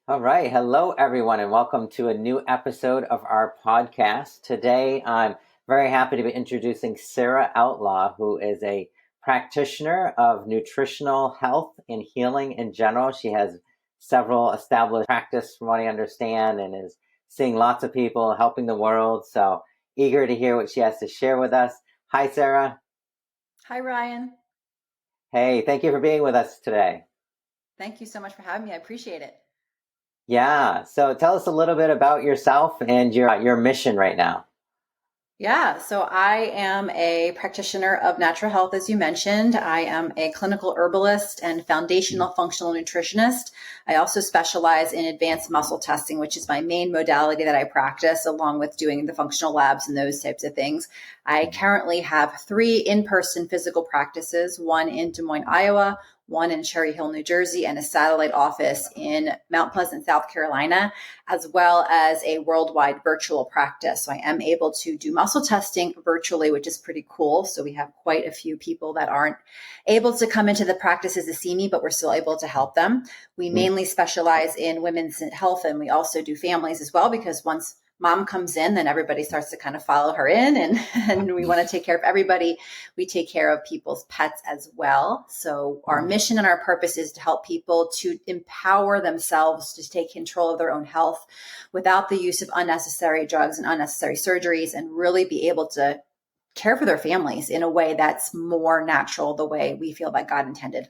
All right. Hello, everyone, and welcome to a new episode of our podcast. Today, I'm very happy to be introducing Sarah Outlaw, who is a practitioner of nutritional health and healing in general. She has several established practice, from what I understand, and is seeing lots of people, helping the world. So eager to hear what she has to share with us. Hi, Sarah. Hi, Ryan. Hey, thank you for being with us today. Thank you so much for having me. I appreciate it. Yeah. So tell us a little bit about yourself and your mission right now. Yeah, so I am a practitioner of natural health, as you mentioned. I am a clinical herbalist and foundational functional nutritionist. I also specialize in advanced muscle testing, which is my main modality that I practice, along with doing the functional labs and those types of things. I currently have 3 in-person physical practices, one in Des Moines, Iowa, one in Cherry Hill, New Jersey, and a satellite office in Mount Pleasant, South Carolina, as well as a worldwide virtual practice. So I am able to do muscle testing virtually, which is pretty cool. So we have quite a few people that aren't able to come into the practices to see me, but we're still able to help them. We mainly specialize in women's health, and we also do families as well, because once mom comes in, then everybody starts to kind of follow her in, and we want to take care of everybody. We take care of people's pets as well. So our mission and our purpose is to help people to empower themselves to take control of their own health without the use of unnecessary drugs and unnecessary surgeries, and really be able to care for their families in a way that's more natural, the way we feel that God intended.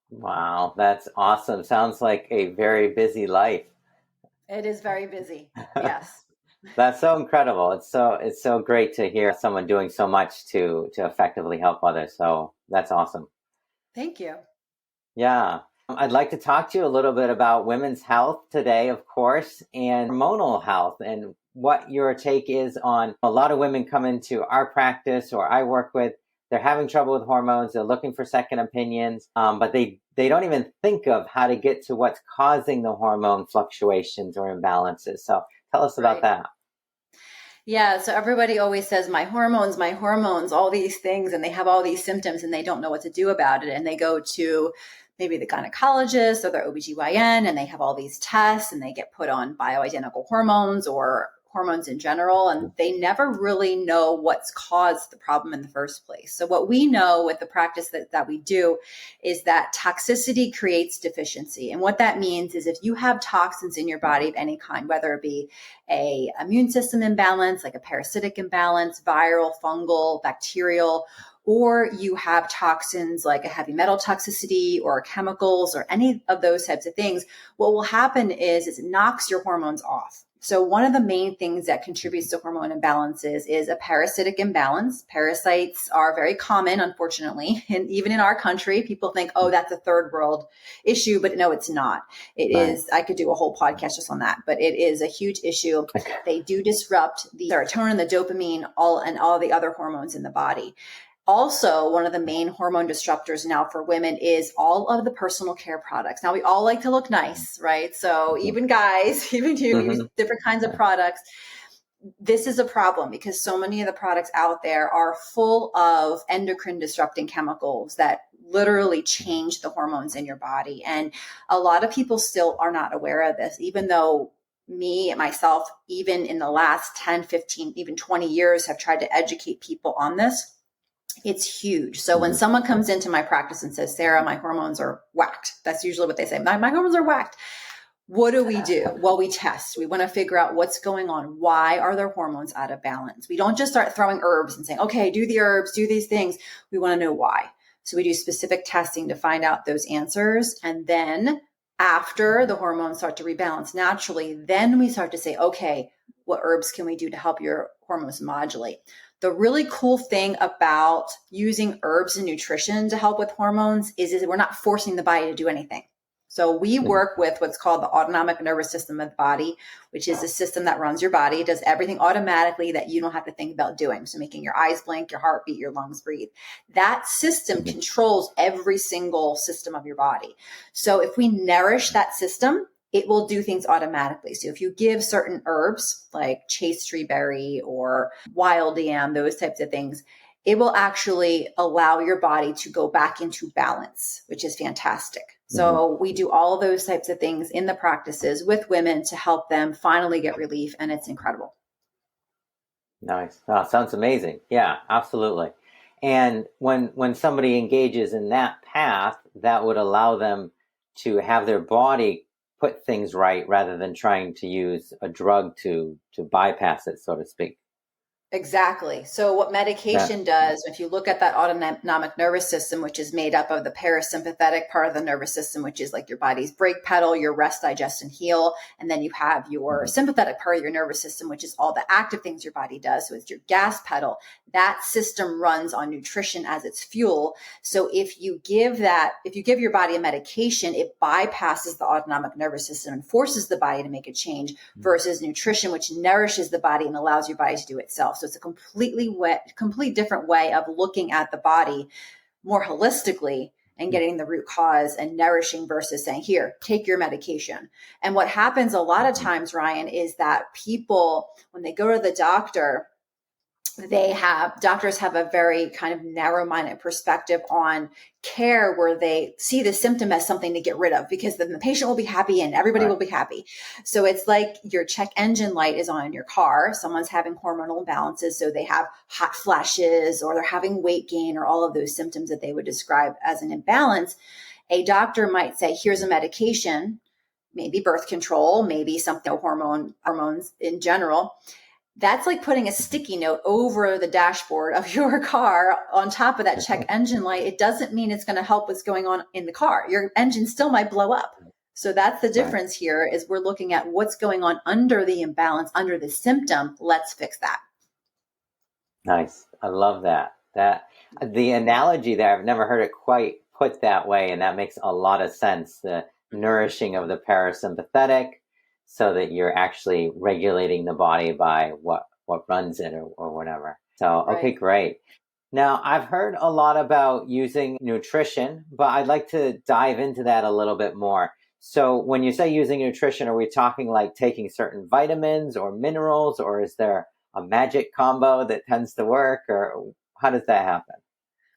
Wow, that's awesome. Sounds like a very busy life. It is very busy. Yes. That's so incredible. It's so great to hear someone doing so much to effectively help others. So that's awesome. Thank you. Yeah. I'd like to talk to you a little bit about women's health today, of course, and hormonal health, and what your take is on a lot of women come into our practice or I work with. They're having trouble with hormones. They're looking for second opinions, but they don't even think of how to get to what's causing the hormone fluctuations or imbalances. So tell us about that. Yeah. So everybody always says, my hormones, all these things, and they have all these symptoms and they don't know what to do about it. And they go to maybe the gynecologist or their OBGYN, and they have all these tests and they get put on bioidentical hormones or hormones in general, and they never really know what's caused the problem in the first place. So what we know with the practice that we do is that toxicity creates deficiency. And what that means is if you have toxins in your body of any kind, whether it be a immune system imbalance, like a parasitic imbalance, viral, fungal, bacterial, or you have toxins like a heavy metal toxicity or chemicals or any of those types of things, what will happen is it knocks your hormones off. So one of the main things that contributes to hormone imbalances is a parasitic imbalance. Parasites are very common, unfortunately. And even in our country, people think, oh, that's a third world issue, but no, it's not. It is, I could do a whole podcast just on that, but it is a huge issue. They do disrupt the serotonin, the dopamine, all the other hormones in the body. Also, one of the main hormone disruptors now for women is all of the personal care products. Now, we all like to look nice, right? So even guys, even you use different kinds of products. This is a problem because so many of the products out there are full of endocrine disrupting chemicals that literally change the hormones in your body. And a lot of people still are not aware of this, even though me, myself, even in the last 10, 15, even 20 years have tried to educate people on this. It's huge. So when someone comes into my practice and says, Sarah, my hormones are whacked, that's usually what they say. My hormones are whacked. What do? Well, we test. We want to figure out what's going on. Why are their hormones out of balance? We don't just start throwing herbs and saying, okay, do the herbs, do these things. We want to know why. So we do specific testing to find out those answers. And then after the hormones start to rebalance naturally, then we start to say, okay, what herbs can we do to help your hormones modulate? The really cool thing about using herbs and nutrition to help with hormones is we're not forcing the body to do anything. So we work with what's called the autonomic nervous system of the body, which is a system that runs your body. It does everything automatically that you don't have to think about doing. So making your eyes blink, your heart beat, your lungs breathe. That system controls every single system of your body. So if we nourish that system, it will do things automatically. So if you give certain herbs like chaste berry or wild yam, those types of things, it will actually allow your body to go back into balance, which is fantastic. So we do all of those types of things in the practices with women to help them finally get relief. And it's incredible. Nice. Oh, sounds amazing. Yeah, absolutely. And when somebody engages in that path, that would allow them to have their body put things right rather than trying to use a drug to bypass it, so to speak. Exactly. So what medication does, if you look at that autonomic nervous system, which is made up of the parasympathetic part of the nervous system, which is like your body's brake pedal, your rest, digest, and heal. And then you have your sympathetic part of your nervous system, which is all the active things your body does. So it's your gas pedal. That system runs on nutrition as its fuel. So if you give your body a medication, it bypasses the autonomic nervous system and forces the body to make a change versus nutrition, which nourishes the body and allows your body to do it itself. So it's a completely different way of looking at the body more holistically and getting the root cause and nourishing versus saying, here, take your medication. And what happens a lot of times, Ryan, is that people, when they go to the doctor, doctors have a very kind of narrow-minded perspective on care, where they see the symptom as something to get rid of because then the patient will be happy and everybody will be happy. So it's like your check engine light is on in your car. Someone's having hormonal imbalances. So they have hot flashes or they're having weight gain or all of those symptoms that they would describe as an imbalance. A doctor might say, here's a medication, maybe birth control, maybe something, hormones in general. That's like putting a sticky note over the dashboard of your car on top of that check engine light. It doesn't mean it's going to help what's going on in the car. Your engine still might blow up. So that's the difference here, is we're looking at what's going on under the imbalance, under the symptom. Let's fix that. Nice. I love that. The analogy there, I've never heard it quite put that way, and that makes a lot of sense. The nourishing of the parasympathetic, so that you're actually regulating the body by what runs it or whatever. So, okay, great. Now, I've heard a lot about using nutrition, but I'd like to dive into that a little bit more. So when you say using nutrition, are we talking like taking certain vitamins or minerals, or is there a magic combo that tends to work, or how does that happen?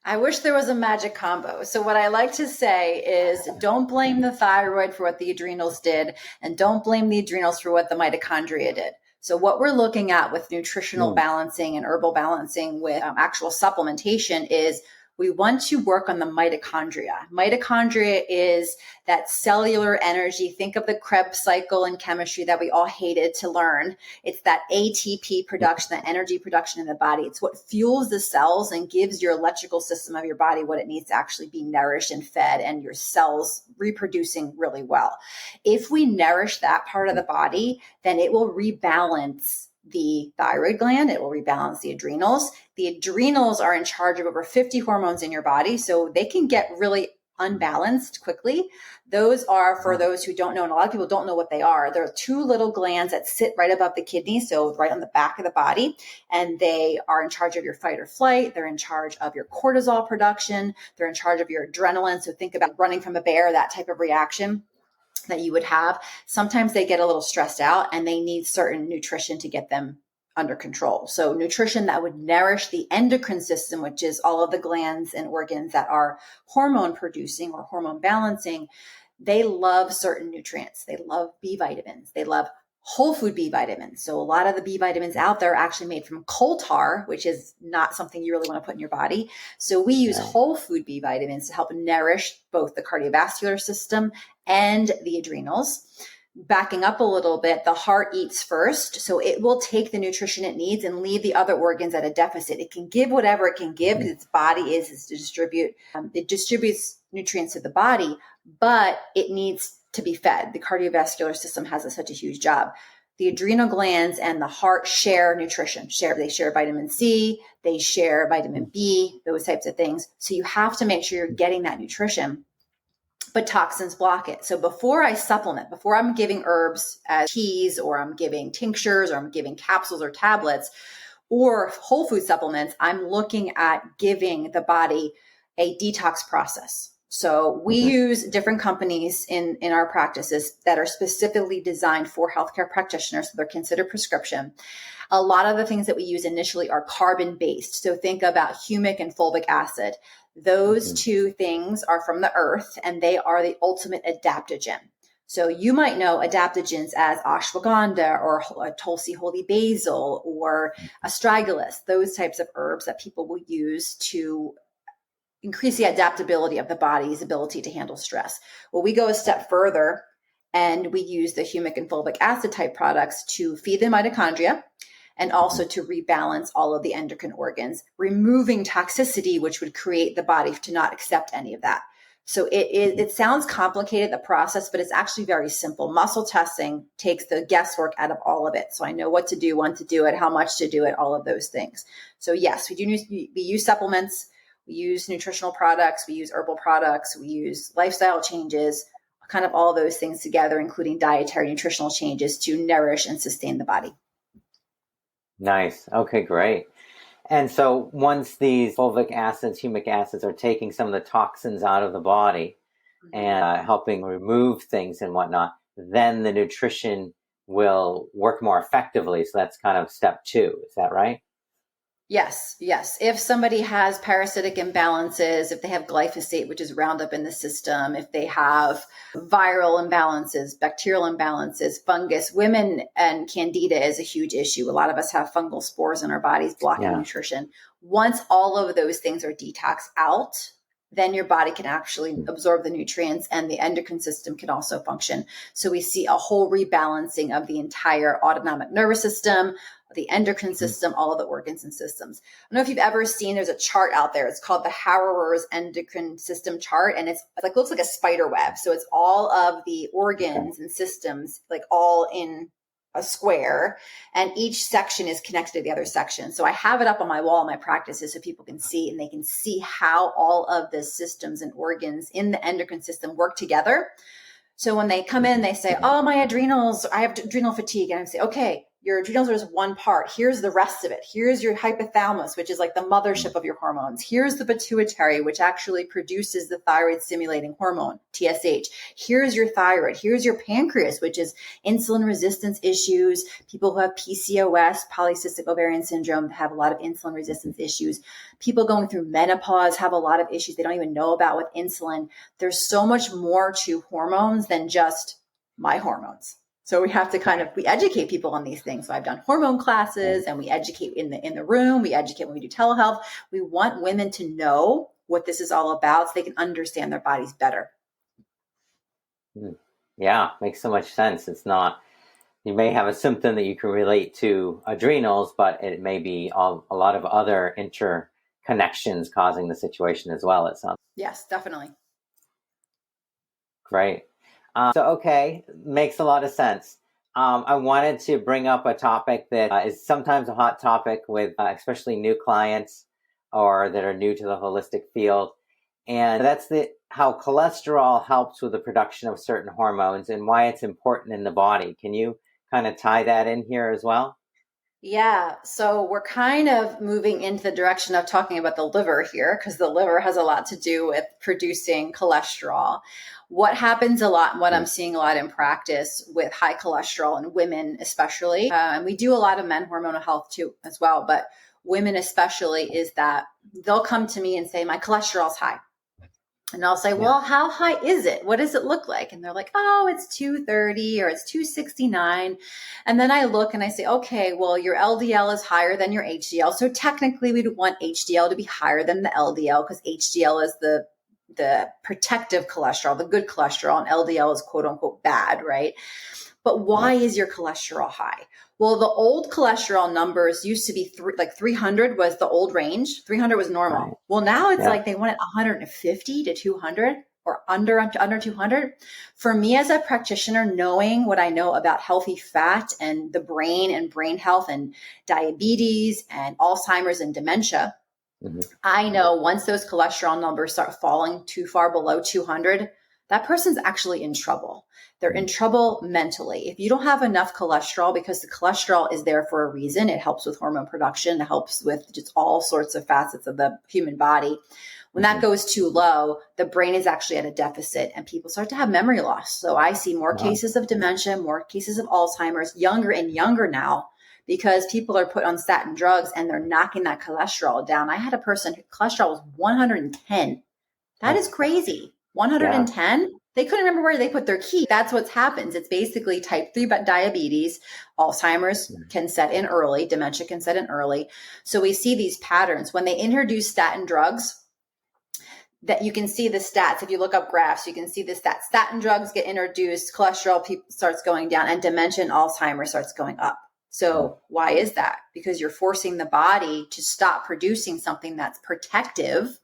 I wish there was a magic combo. So what I like to say is, don't blame the thyroid for what the adrenals did, and don't blame the adrenals for what the mitochondria did. So what we're looking at with nutritional balancing and herbal balancing with actual supplementation is we want to work on the mitochondria. Mitochondria is that cellular energy. Think of the Krebs cycle in chemistry that we all hated to learn. It's that ATP production, that energy production in the body. It's what fuels the cells and gives your electrical system of your body what it needs to actually be nourished and fed, and your cells reproducing really well. If we nourish that part of the body, then it will rebalance the thyroid gland. It will rebalance the adrenals. The adrenals are in charge of over 50 hormones in your body, so they can get really unbalanced quickly. Those are, for those who don't know, and a lot of people don't know what they are, there are two little glands that sit right above the kidney, so right on the back of the body, and they are in charge of your fight or flight. They're in charge of your cortisol production. They're in charge of your adrenaline. So think about running from a bear, that type of reaction that you would have. Sometimes they get a little stressed out and they need certain nutrition to get them under control. So nutrition that would nourish the endocrine system, which is all of the glands and organs that are hormone producing or hormone balancing, they love certain nutrients. They love B vitamins. They love whole food B vitamins. So a lot of the B vitamins out there are actually made from coal tar, which is not something you really want to put in your body. So we use whole food B vitamins to help nourish both the cardiovascular system and the adrenals. Backing up a little bit, the heart eats first. So it will take the nutrition it needs and leave the other organs at a deficit. It can give whatever it can give because its body is to distribute. It distributes nutrients to the body, but it needs to be fed. The cardiovascular system has such a huge job. The adrenal glands and the heart share nutrition. They share vitamin C, they share vitamin B, those types of things. So you have to make sure you're getting that nutrition, but toxins block it. So before I supplement, before I'm giving herbs as teas, or I'm giving tinctures, or I'm giving capsules or tablets or whole food supplements, I'm looking at giving the body a detox process. So we use different companies in our practices that are specifically designed for healthcare practitioners. So they're considered prescription. A lot of the things that we use initially are carbon-based. So think about humic and fulvic acid. Those two things are from the earth, and they are the ultimate adaptogen. So you might know adaptogens as ashwagandha or Tulsi holy basil or astragalus, those types of herbs that people will use to increase the adaptability of the body's ability to handle stress. Well, we go a step further and we use the humic and fulvic acid type products to feed the mitochondria and also to rebalance all of the endocrine organs, removing toxicity, which would create the body to not accept any of that. So it sounds complicated, the process, but it's actually very simple. Muscle testing takes the guesswork out of all of it. So I know what to do, when to do it, how much to do it, all of those things. So yes, we use supplements, we use nutritional products, we use herbal products, we use lifestyle changes, kind of all those things together, including dietary nutritional changes to nourish and sustain the body. Nice. Okay, great. And so once these fulvic acids, humic acids are taking some of the toxins out of the body and helping remove things and whatnot, then the nutrition will work more effectively. So that's kind of step 2. Is that right? Yes. If somebody has parasitic imbalances, if they have glyphosate, which is Roundup in the system, if they have viral imbalances, bacterial imbalances, fungus, women and candida is a huge issue. A lot of us have fungal spores in our bodies blocking nutrition. Once all of those things are detoxed out, then your body can actually absorb the nutrients and the endocrine system can also function. So we see a whole rebalancing of the entire autonomic nervous system, the endocrine system, all of the organs and systems. I don't know if you've ever seen, there's a chart out there. It's called the Harrower's endocrine system chart. And it's like, looks like a spider web. So it's all of the organs and systems, like all in a square, and each section is connected to the other section. So I have it up on my wall in my practices so people can see, and they can see how all of the systems and organs in the endocrine system work together. So when they come in, they say, oh, my adrenals, I have adrenal fatigue. And I say, okay, your adrenals are just one part. Here's the rest of it. Here's your hypothalamus, which is like the mothership of your hormones. Here's the pituitary, which actually produces the thyroid stimulating hormone, TSH. Here's your thyroid. Here's your pancreas, which is insulin resistance issues. People who have PCOS, polycystic ovarian syndrome, have a lot of insulin resistance issues. People going through menopause have a lot of issues they don't even know about with insulin. There's so much more to hormones than just my hormones. So we have to we educate people on these things. So I've done hormone classes, and we educate in the room. We educate when we do telehealth. We want women to know what this is all about so they can understand their bodies better. Yeah, makes so much sense. It's not, you may have a symptom that you can relate to adrenals, but it may be a lot of other interconnections causing the situation as well, it sounds. Yes, definitely. Great. Okay, makes a lot of sense. I wanted to bring up a topic that is sometimes a hot topic with especially new clients or that are new to the holistic field. And that's how cholesterol helps with the production of certain hormones and why it's important in the body. Can you kind of tie that in here as well? Yeah. So we're kind of moving into the direction of talking about the liver here, because the liver has a lot to do with producing cholesterol. What happens a lot, and what I'm seeing a lot in practice with high cholesterol in women, especially, and we do a lot of men hormonal health too, as well, but women especially, is that they'll come to me and say, my cholesterol's high. And I'll say, well, how high is it? What does it look like? And they're like, oh, it's 230 or it's 269. And then I look and I say, okay, well, your LDL is higher than your HDL. So technically we'd want HDL to be higher than the LDL, because HDL is the protective cholesterol, the good cholesterol, and LDL is quote unquote bad, right? But why is your cholesterol high? Well, the old cholesterol numbers used to be 300 was the old range. 300 was normal. Right. Well, now it's like they want it 150 to 200 or under 200. For me as a practitioner, knowing what I know about healthy fat and the brain and brain health and diabetes and Alzheimer's and dementia, I know once those cholesterol numbers start falling too far below 200, that person's actually in trouble. They're in trouble mentally. If you don't have enough cholesterol, because the cholesterol is there for a reason, it helps with hormone production, it helps with just all sorts of facets of the human body. When that goes too low, the brain is actually at a deficit and people start to have memory loss. So I see more cases of dementia, more cases of Alzheimer's, younger and younger now, because people are put on statin drugs and they're knocking that cholesterol down. I had a person whose cholesterol was 110. That is crazy. 110? Yeah. They couldn't remember where they put their key. That's what happens. It's basically type 3 diabetes. Alzheimer's can set in early. Dementia can set in early. So we see these patterns. When they introduce statin drugs, that you can see the stats. If you look up graphs, you can see the stats. Statin drugs get introduced, cholesterol starts going down, and dementia and Alzheimer's starts going up. So why is that? Because you're forcing the body to stop producing something that's protective,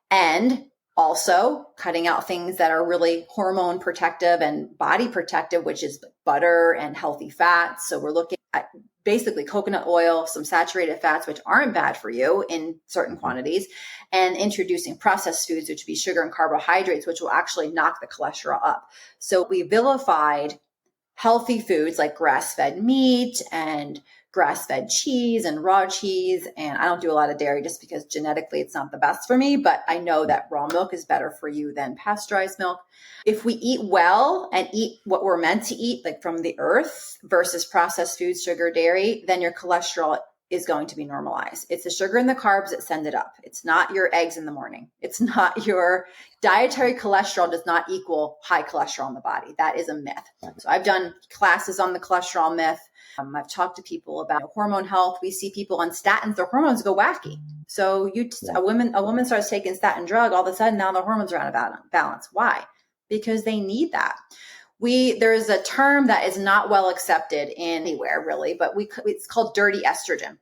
and also cutting out things that are really hormone protective and body protective, which is butter and healthy fats. So we're looking at basically coconut oil, some saturated fats, which aren't bad for you in certain quantities, and introducing processed foods, which would be sugar and carbohydrates, which will actually knock the cholesterol up. So we vilified healthy foods like grass-fed meat and grass-fed cheese and raw cheese. And I don't do a lot of dairy just because genetically it's not the best for me, but I know that raw milk is better for you than pasteurized milk. If we eat well and eat what we're meant to eat, like from the earth versus processed foods, sugar, dairy, then your cholesterol is going to be normalized. It's the sugar and the carbs that send it up. It's not your eggs in the morning. It's not your dietary cholesterol does not equal high cholesterol in the body. That is a myth. So I've done classes on the cholesterol myth. I've talked to people about hormone health. We see people on statins, their hormones go wacky. So a woman starts taking statin drug, all of a sudden now their hormones are out of balance. Why? Because they need that. There's a term that is not well accepted anywhere really, but it's called dirty estrogen.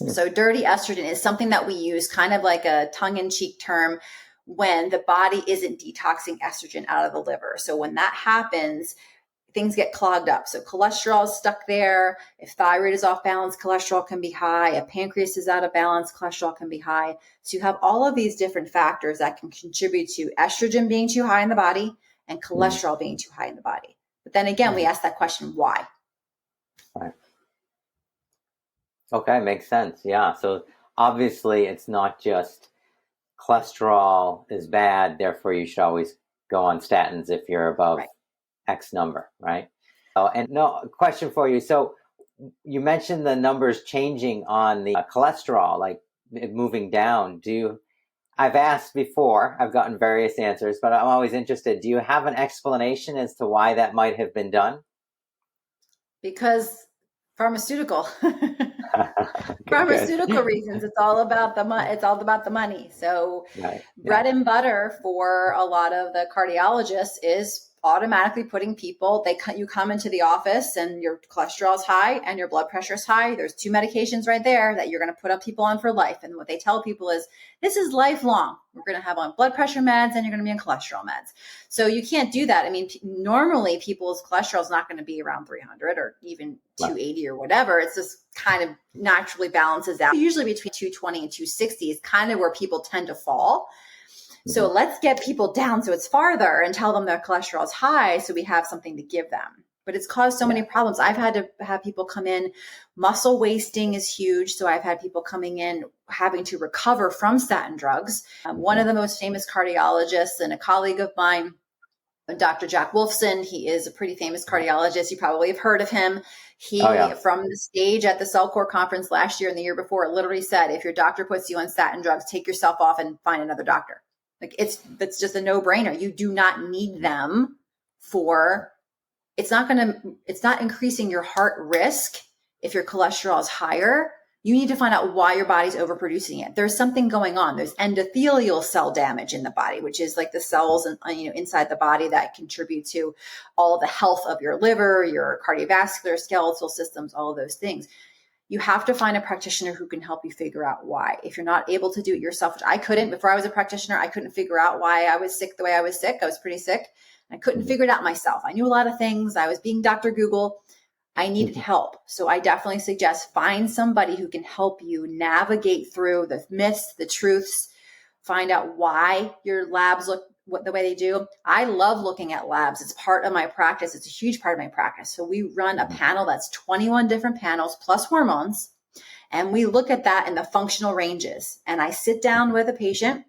So dirty estrogen is something that we use kind of like a tongue-in-cheek term when the body isn't detoxing estrogen out of the liver. So when that happens, things get clogged up. So cholesterol is stuck there. If thyroid is off balance, cholesterol can be high. If pancreas is out of balance, cholesterol can be high. So you have all of these different factors that can contribute to estrogen being too high in the body and cholesterol being too high in the body. But then again, we ask that question, why? Right. Okay, makes sense. Yeah. So obviously it's not just cholesterol is bad, therefore you should always go on statins if you're above X number, right? And no, question for you. So you mentioned the numbers changing on the cholesterol, like it moving down. I've asked before, I've gotten various answers, but I'm always interested. Do you have an explanation as to why that might have been done? Because pharmaceutical. Pharmaceutical reasons. It's all about the money. It's all about the money. So bread and butter for a lot of the cardiologists is automatically putting people, you come into the office and your cholesterol is high and your blood pressure is high. There's 2 medications right there that you're going to put up people on for life. And what they tell people is, this is lifelong. We're going to have on blood pressure meds and you're going to be on cholesterol meds. So you can't do that. I mean, normally people's cholesterol is not going to be around 300 or even 280 or whatever. It's just kind of naturally balances out. Usually between 220 and 260 is kind of where people tend to fall. So let's get people down so it's farther and tell them their cholesterol is high so we have something to give them. But it's caused so many problems. I've had to have people come in. Muscle wasting is huge. So I've had people coming in having to recover from statin drugs. One of the most famous cardiologists and a colleague of mine, Dr. Jack Wolfson, he is a pretty famous cardiologist. You probably have heard of him. He, from the stage at the Cellcore conference last year and the year before, literally said, if your doctor puts you on statin drugs, take yourself off and find another doctor. Like that's just a no-brainer. You do not need them it's not increasing your heart risk if your cholesterol is higher. You need to find out why your body's overproducing it. There's something going on. There's endothelial cell damage in the body, which is like the cells inside the body that contribute to all the health of your liver, your cardiovascular, skeletal systems, all of those things. You have to find a practitioner who can help you figure out why. If you're not able to do it yourself, which I couldn't before I was a practitioner, I couldn't figure out why I was sick the way I was sick. I was pretty sick. I couldn't figure it out myself. I knew a lot of things. I was being Dr. Google. I needed help. So I definitely suggest find somebody who can help you navigate through the myths, the truths, find out why your labs look the way they do. I love looking at labs. It's part of my practice. It's a huge part of my practice. So we run a panel that's 21 different panels plus hormones. And we look at that in the functional ranges. And I sit down with a patient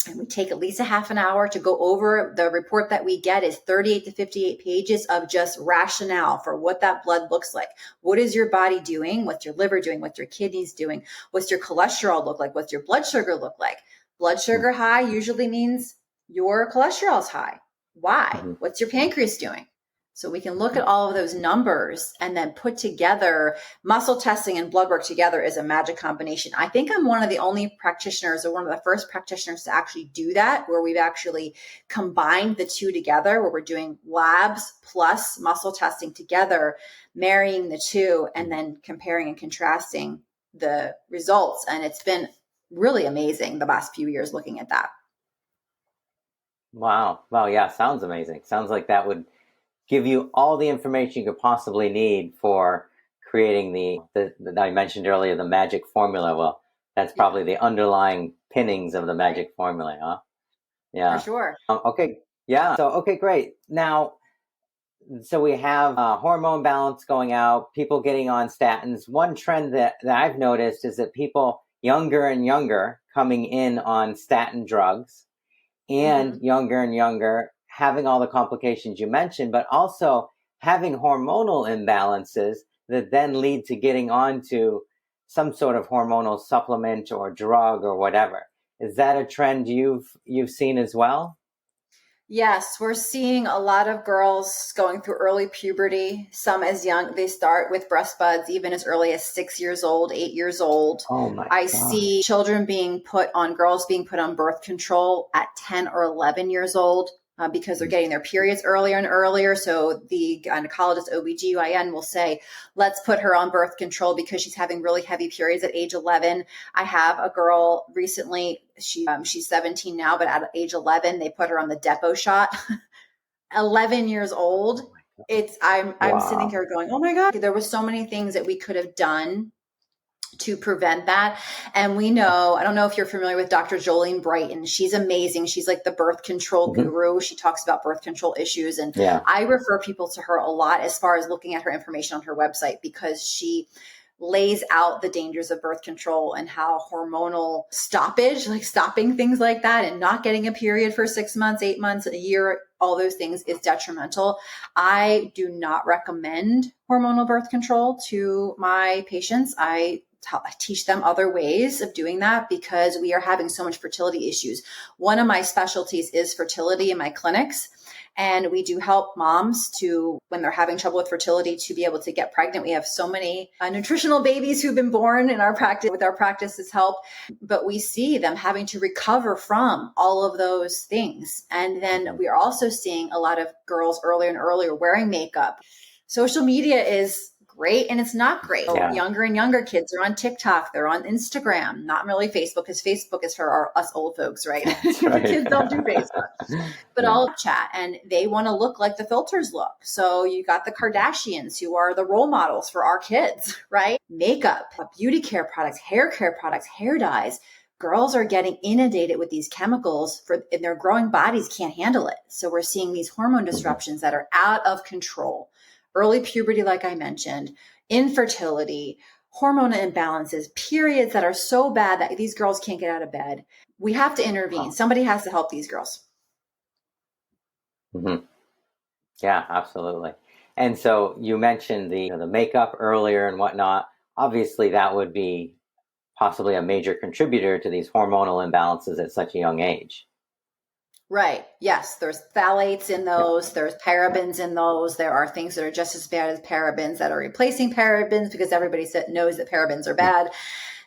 And we take at least a half an hour to go over. The report that we get is 38 to 58 pages of just rationale for what that blood looks like. What is your body doing? What's your liver doing? What's your kidneys doing? What's your cholesterol look like? What's your blood sugar look like? Blood sugar high usually means your cholesterol is high. Why? What's your pancreas doing? So we can look at all of those numbers and then put together. Muscle testing and blood work together is a magic combination. I think I'm one of the only practitioners, or one of the first practitioners, to actually do that, where we've actually combined the two together, where we're doing labs plus muscle testing together, marrying the two, and then comparing and contrasting the results. And it's been really amazing the last few years looking at that. Wow. Yeah, sounds amazing. Sounds like that would give you all the information you could possibly need for creating the I mentioned earlier, the magic formula. Well, that's probably the underlying pinnings of the magic formula, huh? Yeah. For sure. Okay. Yeah. So, okay, great. Now, so we have hormone balance going out, people getting on statins. One trend that I've noticed is that people younger and younger coming in on statin drugs, and younger and younger having all the complications you mentioned, but also having hormonal imbalances that then lead to getting onto some sort of hormonal supplement or drug or whatever. Is that a trend you've seen as well? Yes, we're seeing a lot of girls going through early puberty. Some as young, they start with breast buds even as early as 6 years old, 8 years old. Oh my I God. see children girls being put on birth control at 10 or 11 years old. Because they're getting their periods earlier and earlier. So the gynecologist, OBGYN, will say, let's put her on birth control because she's having really heavy periods at age 11. I have a girl recently, she's 17 now, but at age 11, they put her on the Depo shot. 11 years old. I'm sitting here going, oh my God, there were so many things that we could have done to prevent that. And we know, I don't know if you're familiar with Dr. Jolene Brighton. She's amazing. She's like the birth control guru. She talks about birth control issues. And I refer people to her a lot as far as looking at her information on her website, because she lays out the dangers of birth control and how hormonal stoppage, like stopping things like that and not getting a period for 6 months, 8 months, a year, all those things is detrimental. I do not recommend hormonal birth control to my patients. I teach them other ways of doing that because we are having so much fertility issues. One of my specialties is fertility in my clinics. And we do help moms to, when they're having trouble with fertility, to be able to get pregnant. We have so many nutritional babies who've been born in our practice with our practice's help, but we see them having to recover from all of those things. And then we are also seeing a lot of girls earlier and earlier wearing makeup. Social media is great and it's not great. Yeah. Younger and younger kids are on TikTok, they're on Instagram, not really Facebook, because Facebook is for us old folks, right? The kids don't do Facebook, but all chat, and they want to look like the filters look. So you got the Kardashians, who are the role models for our kids, right? Makeup, beauty care products, hair care products, hair dyes. Girls are getting inundated with these chemicals and their growing bodies can't handle it. So we're seeing these hormone disruptions that are out of control. Early puberty, like I mentioned, infertility, hormone imbalances, periods that are so bad that these girls can't get out of bed. We have to intervene. Somebody has to help these girls. Yeah, absolutely. And so you mentioned the makeup earlier and whatnot. Obviously, that would be possibly a major contributor to these hormonal imbalances at such a young age. Right. Yes. There's phthalates in those. There's parabens in those. There are things that are just as bad as parabens that are replacing parabens because everybody knows that parabens are bad.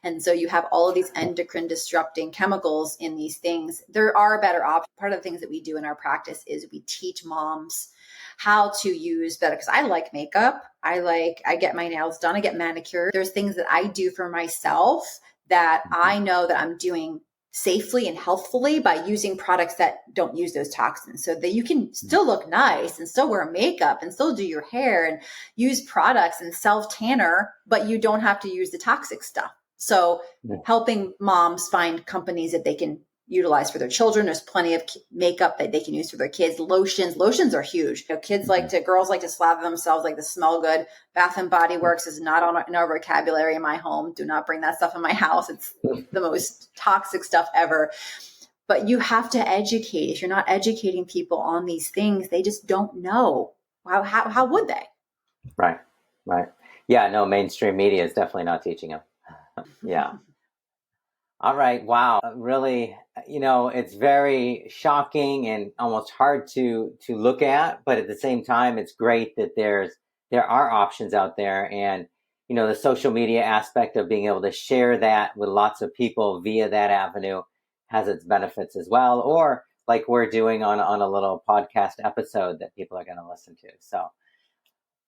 And so you have all of these endocrine disrupting chemicals in these things. There are better options. Part of the things that we do in our practice is we teach moms how to use better, because I like makeup. I get my nails done. I get manicured. There's things that I do for myself that I know that I'm doing safely and healthfully by using products that don't use those toxins, so that you can still look nice and still wear makeup and still do your hair and use products and self-tanner, but you don't have to use the toxic stuff. So helping moms find companies that they can utilize for their children. There's plenty of makeup that they can use for their kids. Lotions are huge. Girls like to slather themselves, like to smell good. Bath and Body Works is not in our vocabulary in my home. Do not bring that stuff in my house. It's the most toxic stuff ever. But you have to educate. If you're not educating people on these things, they just don't know. How would they? Right. Right. Yeah. No, mainstream media is definitely not teaching them. Yeah. All right. Wow. Really, it's very shocking and almost hard to look at, but at the same time, it's great that there are options out there, and the social media aspect of being able to share that with lots of people via that avenue has its benefits as well, or like we're doing on a little podcast episode that people are going to listen to. So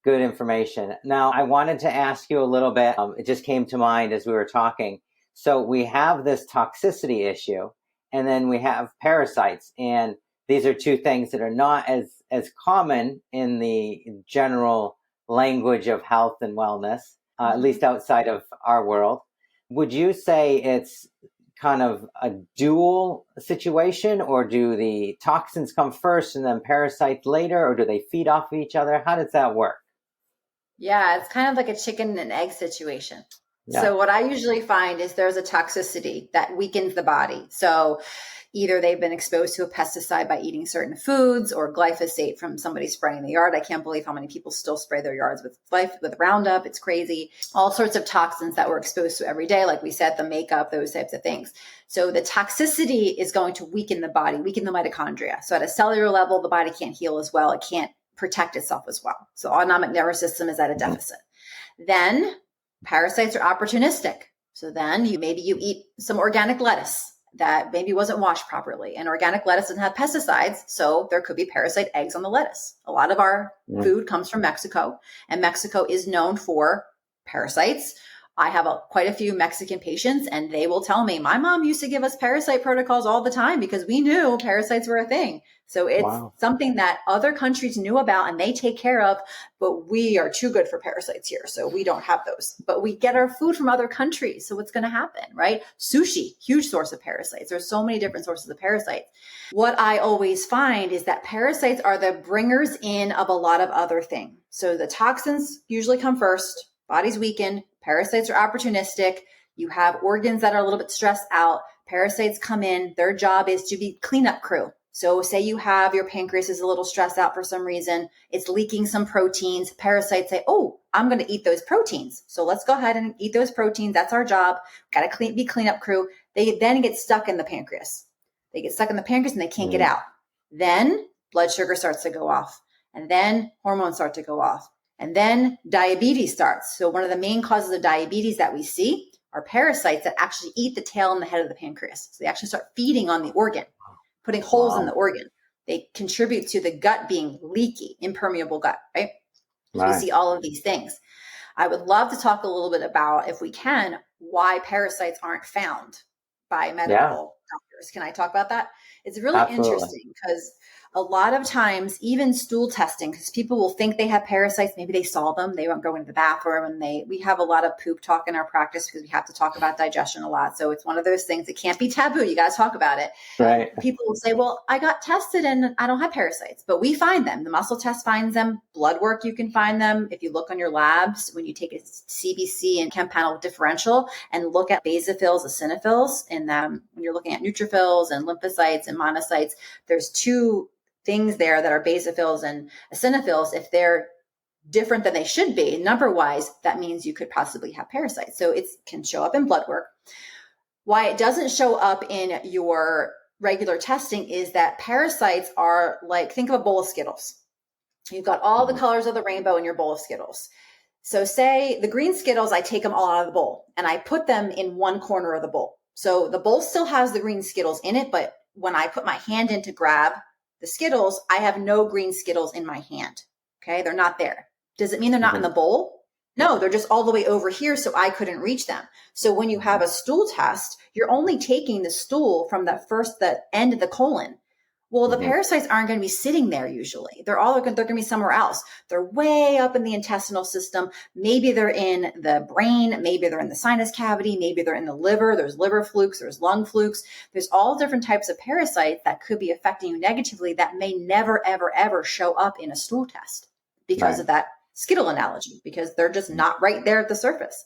good information. Now, I wanted to ask you a little bit. It just came to mind as we were talking. So we have this toxicity issue, and then we have parasites. And these are two things that are not as common in the general language of health and wellness, at least outside of our world. Would you say it's kind of a dual situation, or do the toxins come first and then parasites later, or do they feed off of each other? How does that work? Yeah, it's kind of like a chicken and egg situation. Yeah. So what I usually find is there's a toxicity that weakens the body. So either they've been exposed to a pesticide by eating certain foods, or glyphosate from somebody spraying the yard. I can't believe how many people still spray their yards with Roundup. It's crazy. All sorts of toxins that we're exposed to every day. Like we said, the makeup, those types of things. So the toxicity is going to weaken the body, weaken the mitochondria. So at a cellular level, the body can't heal as well. It can't protect itself as well. So autonomic nervous system is at a deficit. Then parasites are opportunistic. So then maybe you eat some organic lettuce that maybe wasn't washed properly, and organic lettuce doesn't have pesticides. So there could be parasite eggs on the lettuce. A lot of our food comes from Mexico, and Mexico is known for parasites. I have quite a few Mexican patients, and they will tell me, my mom used to give us parasite protocols all the time because we knew parasites were a thing. So it's something that other countries knew about and they take care of, but we are too good for parasites here. So we don't have those, but we get our food from other countries. So what's going to happen, right? Sushi, huge source of parasites. There's so many different sources of parasites. What I always find is that parasites are the bringers in of a lot of other things. So the toxins usually come first, body's weakened, parasites are opportunistic. You have organs that are a little bit stressed out. Parasites come in. Their job is to be cleanup crew. So say you have your pancreas is a little stressed out for some reason. It's leaking some proteins. Parasites say, oh, I'm going to eat those proteins. So let's go ahead and eat those proteins. That's our job. Got to be cleanup crew. They then get stuck in the pancreas. They get stuck in the pancreas and they can't get out. Then blood sugar starts to go off. And then hormones start to go off. And then diabetes starts. So one of the main causes of diabetes that we see are parasites that actually eat the tail and the head of the pancreas. So they actually start feeding on the organ, putting holes in the organ. They contribute to the gut being leaky, impermeable gut, right? So we see all of these things. I would love to talk a little bit about, if we can, why parasites aren't found by medical doctors. Can I talk about that? It's really interesting because a lot of times, even stool testing, because people will think they have parasites, maybe they saw them, they won't go into the bathroom, and we have a lot of poop talk in our practice because we have to talk about digestion a lot. So it's one of those things that can't be taboo. You got to talk about it. Right. People will say, well, I got tested and I don't have parasites, but we find them. The muscle test finds them. Blood work, you can find them. If you look on your labs, when you take a CBC and chem panel differential and look at basophils, eosinophils, and when you're looking at neutrophils and lymphocytes and monocytes, there's two things there that are basophils and eosinophils. If they're different than they should be number wise, that means you could possibly have parasites. So it can show up in blood work. Why it doesn't show up in your regular testing is that parasites are like, think of a bowl of Skittles. You've got all the colors of the rainbow in your bowl of Skittles. So say the green Skittles, I take them all out of the bowl and I put them in one corner of the bowl. So the bowl still has the green Skittles in it, but when I put my hand in to grab the Skittles, I have no green Skittles in my hand. Okay. They're not there. Does it mean they're not in the bowl? No, they're just all the way over here. So I couldn't reach them. So when you have a stool test, you're only taking the stool from the end of the colon. Well, the parasites aren't going to be sitting there usually. They're going to be somewhere else. They're way up in the intestinal system. Maybe they're in the brain. Maybe they're in the sinus cavity. Maybe they're in the liver. There's liver flukes. There's lung flukes. There's all different types of parasites that could be affecting you negatively that may never, ever, ever show up in a stool test because of that Skittle analogy, because they're just not right there at the surface.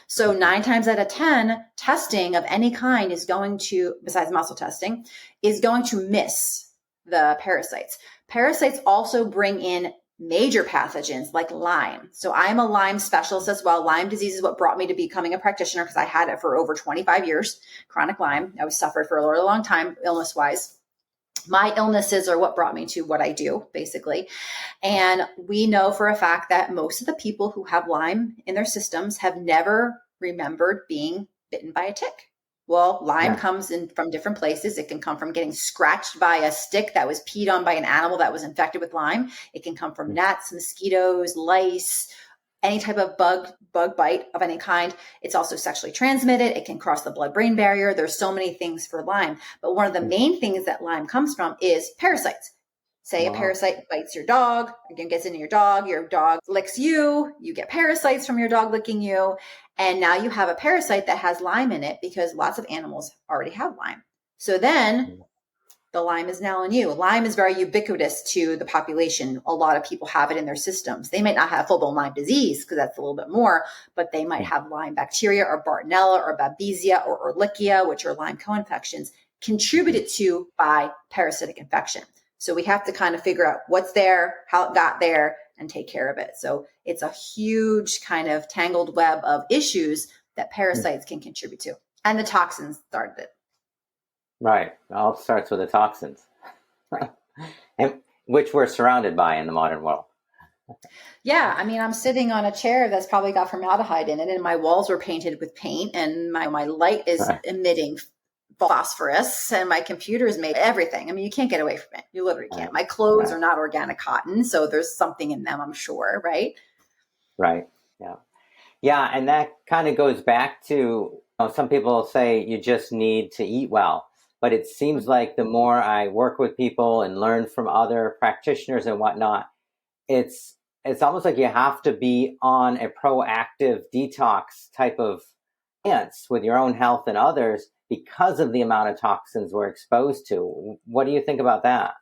So 9 times out of 10, testing of any kind is going to, besides muscle testing, is going to miss the parasites. Parasites also bring in major pathogens like Lyme. So I'm a Lyme specialist as well. Lyme disease is what brought me to becoming a practitioner, because I had it for over 25 years, chronic Lyme. I was suffered for a really long time, illness wise. My illnesses are what brought me to what I do, basically. And we know for a fact that most of the people who have Lyme in their systems have never remembered being bitten by a tick. Well, Lyme comes in from different places. It can come from getting scratched by a stick that was peed on by an animal that was infected with Lyme. It can come from gnats, mosquitoes, lice, any type of bug bite of any kind. It's also sexually transmitted. It can cross the blood-brain barrier. There's so many things for Lyme. But one of the main things that Lyme comes from is parasites. Say a parasite bites your dog, again, gets into your dog licks you, you get parasites from your dog licking you. And now you have a parasite that has Lyme in it, because lots of animals already have Lyme. So then the Lyme is now in you. Lyme is very ubiquitous to the population. A lot of people have it in their systems. They might not have full-blown Lyme disease, because that's a little bit more, but they might have Lyme bacteria or Bartonella or Babesia or Ehrlichia, which are Lyme co-infections, contributed to by parasitic infection. So we have to kind of figure out what's there, how it got there, and take care of it. So it's a huge kind of tangled web of issues that parasites can contribute to. And the toxins started it. Right. It all starts with the toxins, Right. and which we're surrounded by in the modern world. Yeah. I mean, I'm sitting on a chair that's probably got formaldehyde in it, and my walls were painted with paint, and my light is emitting phosphorus, and my computer is made everything. I mean, you can't get away from it. You literally can't. My clothes are not organic cotton, so there's something in them, I'm sure, right? Right. Yeah. Yeah, and that kind of goes back to, some people say you just need to eat well, but it seems like the more I work with people and learn from other practitioners and whatnot, it's almost like you have to be on a proactive detox type of stance with your own health and others, because of the amount of toxins we're exposed to. What do you think about that?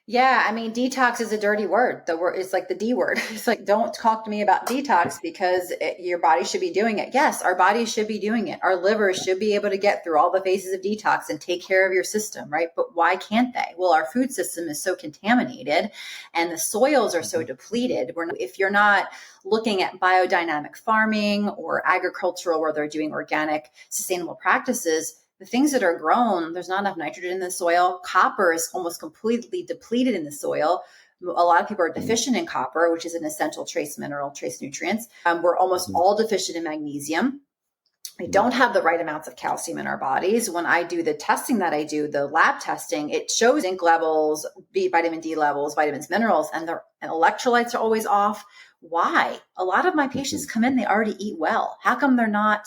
Yeah, I mean, detox is a dirty word. The word, it's like the D word. It's like, don't talk to me about detox, because your body should be doing it. Yes, our bodies should be doing it. Our livers should be able to get through all the phases of detox and take care of your system, right? But why can't they? Well, our food system is so contaminated, and the soils are so depleted. If you're not looking at biodynamic farming or agricultural, where they're doing organic, sustainable practices, the things that are grown, there's not enough nitrogen in the soil. Copper is almost completely depleted in the soil. A lot of people are deficient in copper, which is an essential trace mineral, trace nutrients. We're almost all deficient in magnesium. We don't have the right amounts of calcium in our bodies. When I do the testing that I do, the lab testing, it shows zinc levels, vitamin D levels, vitamins, minerals, and electrolytes are always off. Why? A lot of my patients come in, they already eat well. How come they're not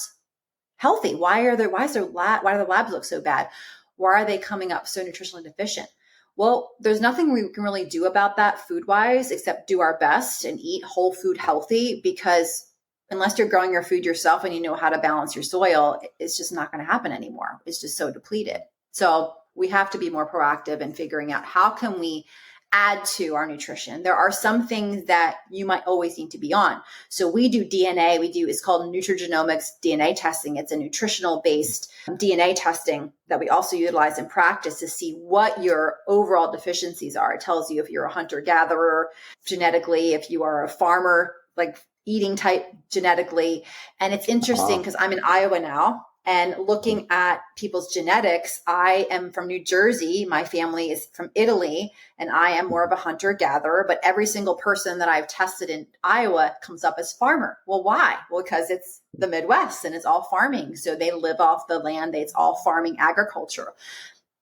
healthy? Why do the labs look so bad? Why are they coming up so nutritionally deficient? Well, there's nothing we can really do about that food wise, except do our best and eat whole food healthy, because unless you're growing your food yourself and you know how to balance your soil, it's just not going to happen anymore. It's just so depleted. So we have to be more proactive in figuring out how can we add to our nutrition. There are some things that you might always need to be on. So we do DNA. It's called nutrigenomics DNA testing. It's a nutritional based DNA testing that we also utilize in practice to see what your overall deficiencies are. It tells you if you're a hunter gatherer genetically, if you are a farmer, like eating type genetically. And it's interesting because I'm in Iowa now. And looking at people's genetics, I am from New Jersey. My family is from Italy, and I am more of a hunter-gatherer. But every single person that I've tested in Iowa comes up as farmer. Well, why? Well, because it's the Midwest and it's all farming. So they live off the land. It's all farming agriculture.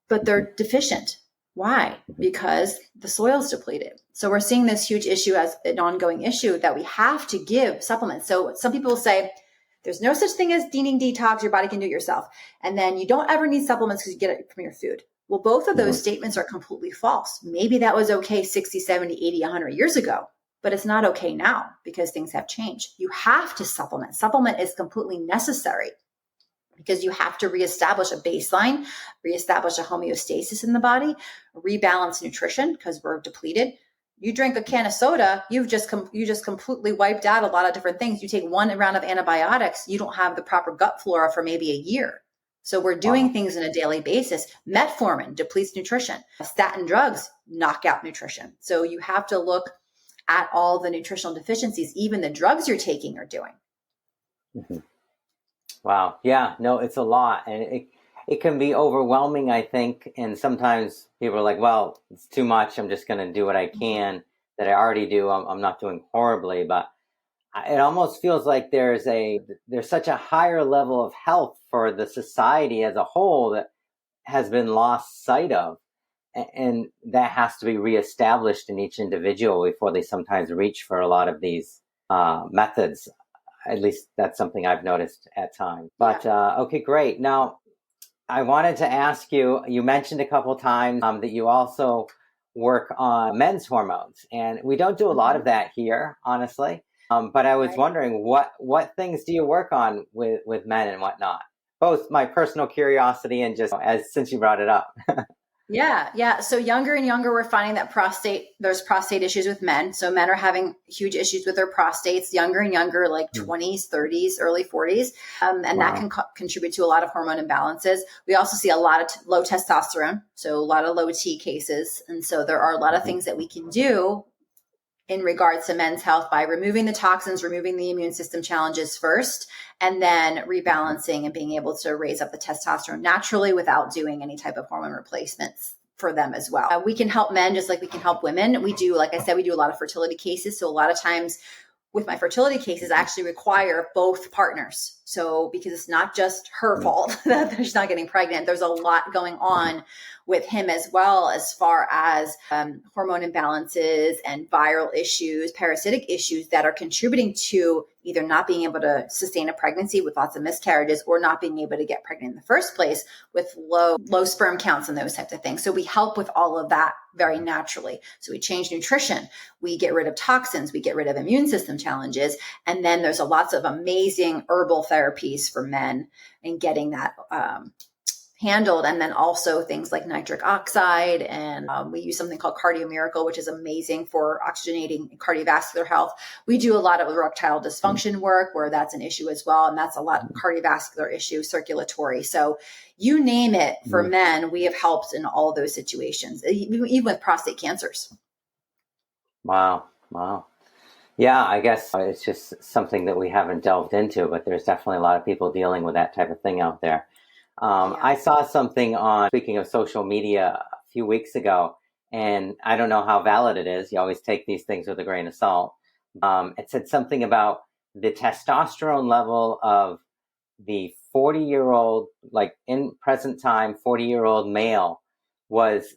But they're deficient. Why? Because the soil is depleted. So we're seeing this huge issue as an ongoing issue that we have to give supplements. So some people say, there's no such thing as needing detox. Your body can do it yourself. And then you don't ever need supplements because you get it from your food. Well, both of those statements are completely false. Maybe that was okay 60, 70, 80, 100 years ago, but it's not okay now because things have changed. You have to supplement. Supplement is completely necessary because you have to reestablish a baseline, reestablish a homeostasis in the body, rebalance nutrition because we're depleted, You drink a can of soda, you just completely wiped out a lot of different things. You take one round of antibiotics, you don't have the proper gut flora for maybe a year. So we're doing things on a daily basis. Metformin depletes nutrition. Statin drugs knock out nutrition. So you have to look at all the nutritional deficiencies, even the drugs you're taking are doing. Mm-hmm. Wow. Yeah, no, it's a lot. And it can be overwhelming, I think. And sometimes people are like, well, it's too much. I'm just going to do what I can that I already do. I'm not doing horribly, but it almost feels like there's such a higher level of health for the society as a whole that has been lost sight of. And that has to be reestablished in each individual before they sometimes reach for a lot of these methods. At least that's something I've noticed at times. But okay, great. Now, I wanted to ask you, you mentioned a couple times that you also work on men's hormones. And we don't do a lot of that here, honestly. But I was wondering, what things do you work on with men and whatnot? Both my personal curiosity and just since you brought it up. Yeah. So younger and younger, we're finding that there's prostate issues with men. So men are having huge issues with their prostates, younger and younger, like 20s, 30s, early 40s. And that can contribute to a lot of hormone imbalances. We also see a lot of low testosterone. So a lot of low T cases. And so there are a lot of things that we can do in regards to men's health by removing the toxins, removing the immune system challenges first, and then rebalancing and being able to raise up the testosterone naturally without doing any type of hormone replacements for them as well. We can help men just like we can help women. We do, like I said, we do a lot of fertility cases. So a lot of times with my fertility cases, I actually require both partners. So because it's not just her fault that she's not getting pregnant, there's a lot going on with him as well, as far as hormone imbalances and viral issues, parasitic issues that are contributing to either not being able to sustain a pregnancy with lots of miscarriages or not being able to get pregnant in the first place with low sperm counts and those types of things. So we help with all of that very naturally. So we change nutrition, we get rid of toxins, we get rid of immune system challenges. And then there's lots of amazing herbal therapies for men and getting that handled. And then also things like nitric oxide. And we use something called Cardio Miracle, which is amazing for oxygenating cardiovascular health. We do a lot of erectile dysfunction work where that's an issue as well. And that's a lot of cardiovascular issue, circulatory. So you name it, for men, we have helped in all of those situations, even with prostate cancers. Wow. Yeah, I guess it's just something that we haven't delved into, but there's definitely a lot of people dealing with that type of thing out there. I saw something speaking of social media a few weeks ago, and I don't know how valid it is. You always take these things with a grain of salt. It said something about the testosterone level of the 40-year-old, like in present time, 40-year-old male was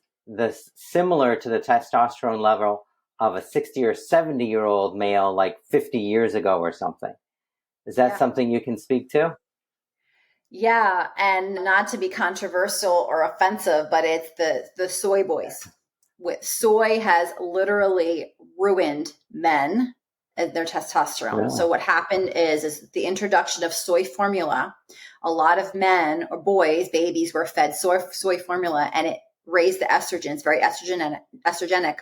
similar to the testosterone level of a 60 or 70-year-old male, like 50 years ago or something. Is that something you can speak to? Yeah, and not to be controversial or offensive, but it's the soy boys. Soy has literally ruined men and their testosterone. Yeah. So what happened is the introduction of soy formula. A lot of men or boys, babies, were fed soy formula, and it raised the estrogen. It's very estrogenic.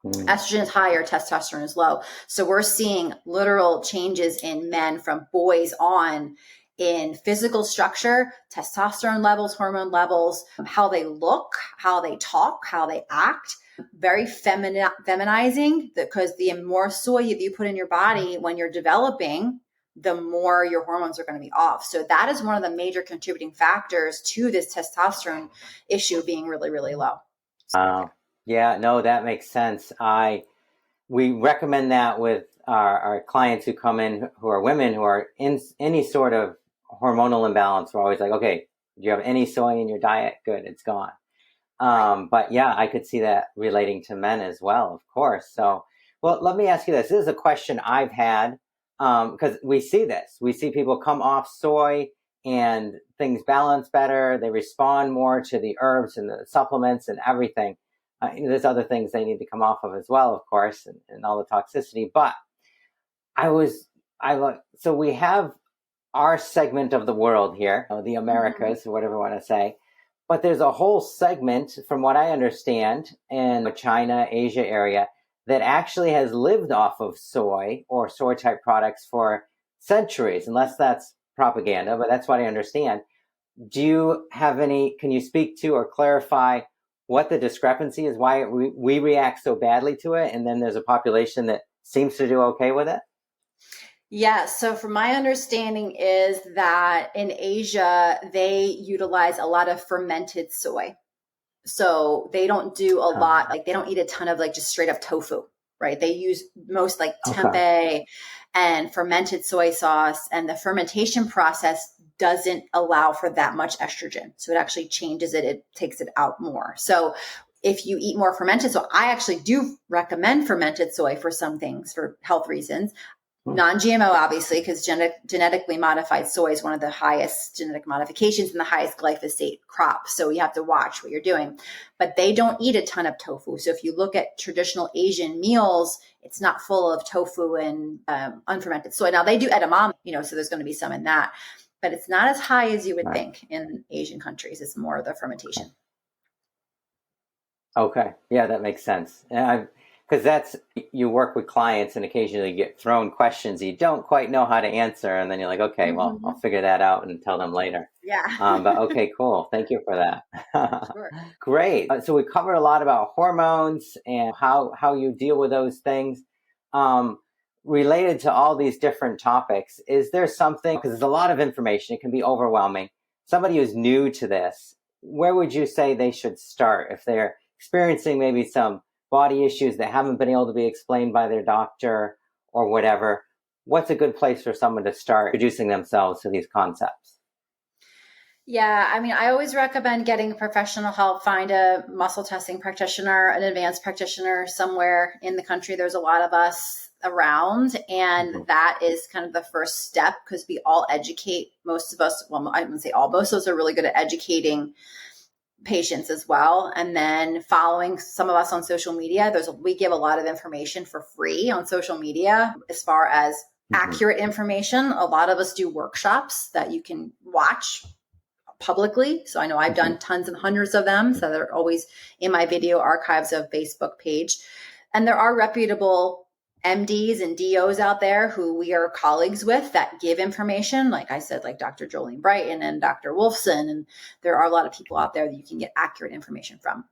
Estrogen is higher, testosterone is low. So we're seeing literal changes in men from boys on in physical structure, testosterone levels, hormone levels, how they look, how they talk, how they act. Very feminizing, because the more soy you put in your body when you're developing, the more your hormones are going to be off. So that is one of the major contributing factors to this testosterone issue being really, really low. Yeah, no, that makes sense. We recommend that with our clients who come in who are women who are in any sort of hormonal imbalance. We're always like, okay, do you have any soy in your diet? Good, it's gone. But yeah, I could see that relating to men as well, of course. So, well, let me ask you this. This is a question I've had because we see this. We see people come off soy and things balance better. They respond more to the herbs and the supplements and everything. There's other things they need to come off of as well, of course, and all the toxicity. But so we have our segment of the world here, the Americas, or whatever you want to say. But there's a whole segment, from what I understand, in the China, Asia area, that actually has lived off of soy or soy type products for centuries, unless that's propaganda, but that's what I understand. Do you have can you speak to or clarify what the discrepancy is, why we react so badly to it, and then there's a population that seems to do okay with it? Yeah, so from my understanding is that in Asia, they utilize a lot of fermented soy. So they don't do a lot, like they don't eat a ton of like just straight up tofu, right? They use most like Okay. tempeh and fermented soy sauce, and the fermentation process doesn't allow for that much estrogen. So it actually changes it, it takes it out more. So if you eat more fermented, so I actually do recommend fermented soy for some things for health reasons. Non-GMO, obviously, because genetically modified soy is one of the highest genetic modifications and the highest glyphosate crop. So you have to watch what you're doing. But they don't eat a ton of tofu. So if you look at traditional Asian meals, it's not full of tofu and unfermented soy. Now they do edamame, so there's going to be some in that. But it's not as high as you would think in Asian countries. It's more the fermentation. Okay. Yeah, that makes sense. And because you work with clients and occasionally get thrown questions you don't quite know how to answer. And then you're like, okay, well, I'll figure that out and tell them later. Yeah. But okay, cool. Thank you for that. Sure. Great. So we covered a lot about hormones and how you deal with those things. Related to all these different topics, is there something, because there's a lot of information, it can be overwhelming. Somebody who's new to this, where would you say they should start if they're experiencing maybe some body issues that haven't been able to be explained by their doctor or whatever? What's a good place for someone to start introducing themselves to these concepts? Yeah, I mean, I always recommend getting professional help. Find a muscle testing practitioner, an advanced practitioner somewhere in the country. There's a lot of us around, and that is kind of the first step, because we all educate. Most of us, well, I wouldn't say all, most of us are really good at educating patients as well. And then following some of us on social media, we give a lot of information for free on social media as far as accurate information. A lot of us do workshops that you can watch publicly. So I know I've done tons and hundreds of them. So they're always in my video archives of Facebook page. And there are reputable MDs and DOs out there who we are colleagues with that give information. Like I said, like Dr. Jolene Brighton and Dr. Wolfson. And there are a lot of people out there that you can get accurate information from.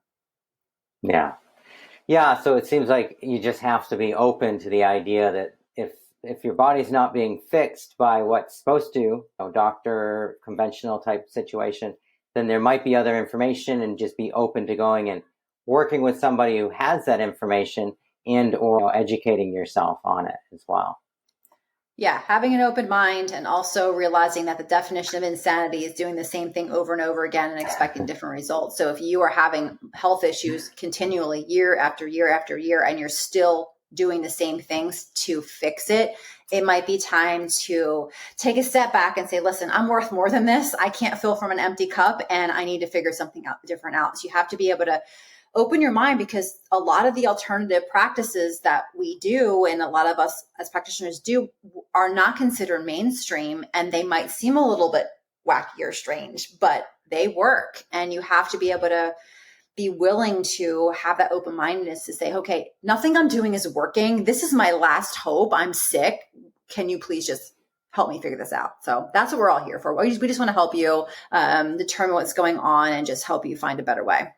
Yeah. Yeah. So it seems like you just have to be open to the idea that if your body's not being fixed by what's supposed to, doctor, conventional type situation, then there might be other information, and just be open to going and working with somebody who has that information and or educating yourself on it as well. Yeah, having an open mind, and also realizing that the definition of insanity is doing the same thing over and over again and expecting different results. So if you are having health issues continually year after year after year, and you're still doing the same things to fix it, it might be time to take a step back and say, listen, I'm worth more than this. I can't fill from an empty cup, and I need to figure something different out. So you have to be able to open your mind, because a lot of the alternative practices that we do, and a lot of us as practitioners do, are not considered mainstream, and they might seem a little bit wacky or strange, but they work. And you have to be able to be willing to have that open-mindedness to say, okay, nothing I'm doing is working. This is my last hope. I'm sick. Can you please just help me figure this out? So that's what we're all here for. We just want to help you determine what's going on and just help you find a better way.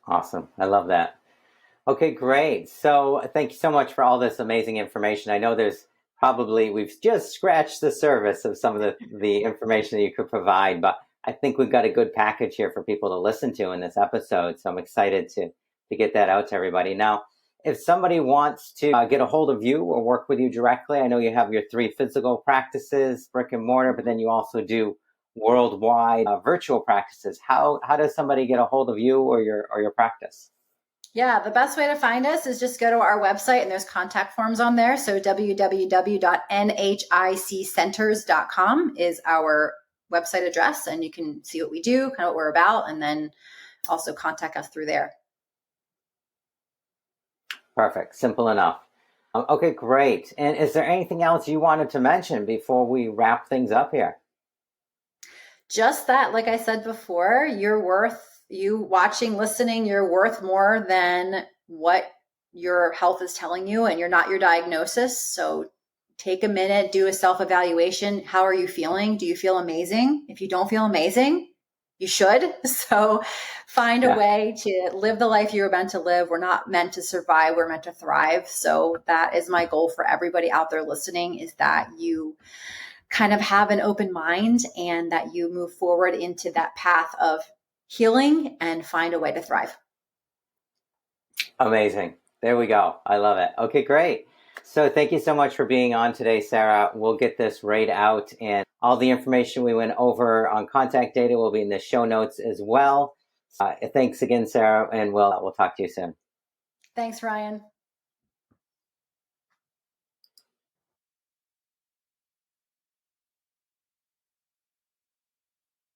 Awesome. I love that. Okay, great. So thank you so much for all this amazing information. I know we've just scratched the surface of some of the information that you could provide, but I think we've got a good package here for people to listen to in this episode. So I'm excited to get that out to everybody. Now, if somebody wants to get a hold of you or work with you directly, I know you have your 3 physical practices, brick and mortar, but then you also do worldwide virtual practices. How does somebody get a hold of you or your practice? Yeah, the best way to find us is just go to our website, and there's contact forms on there. So www.nhiccenters.com is our website address, and you can see what we do, kind of what we're about, and then also contact us through there. Perfect. Simple enough. Okay, great. And is there anything else you wanted to mention before we wrap things up here? Just that, like I said before, you watching, listening, you're worth more than what your health is telling you, and you're not your diagnosis. So take a minute, do a self-evaluation. How are you feeling? Do you feel amazing? If you don't feel amazing, you should. So find a way to live the life you were meant to live. We're not meant to survive. We're meant to thrive. So that is my goal for everybody out there listening, is that you kind of have an open mind and that you move forward into that path of healing and find a way to thrive. Amazing. There we go. I love it. Okay, great. So thank you so much for being on today, Sarah. We'll get this right out, and all the information we went over on contact data will be in the show notes as well. Thanks again, Sarah, and we'll talk to you soon. Thanks, Ryan.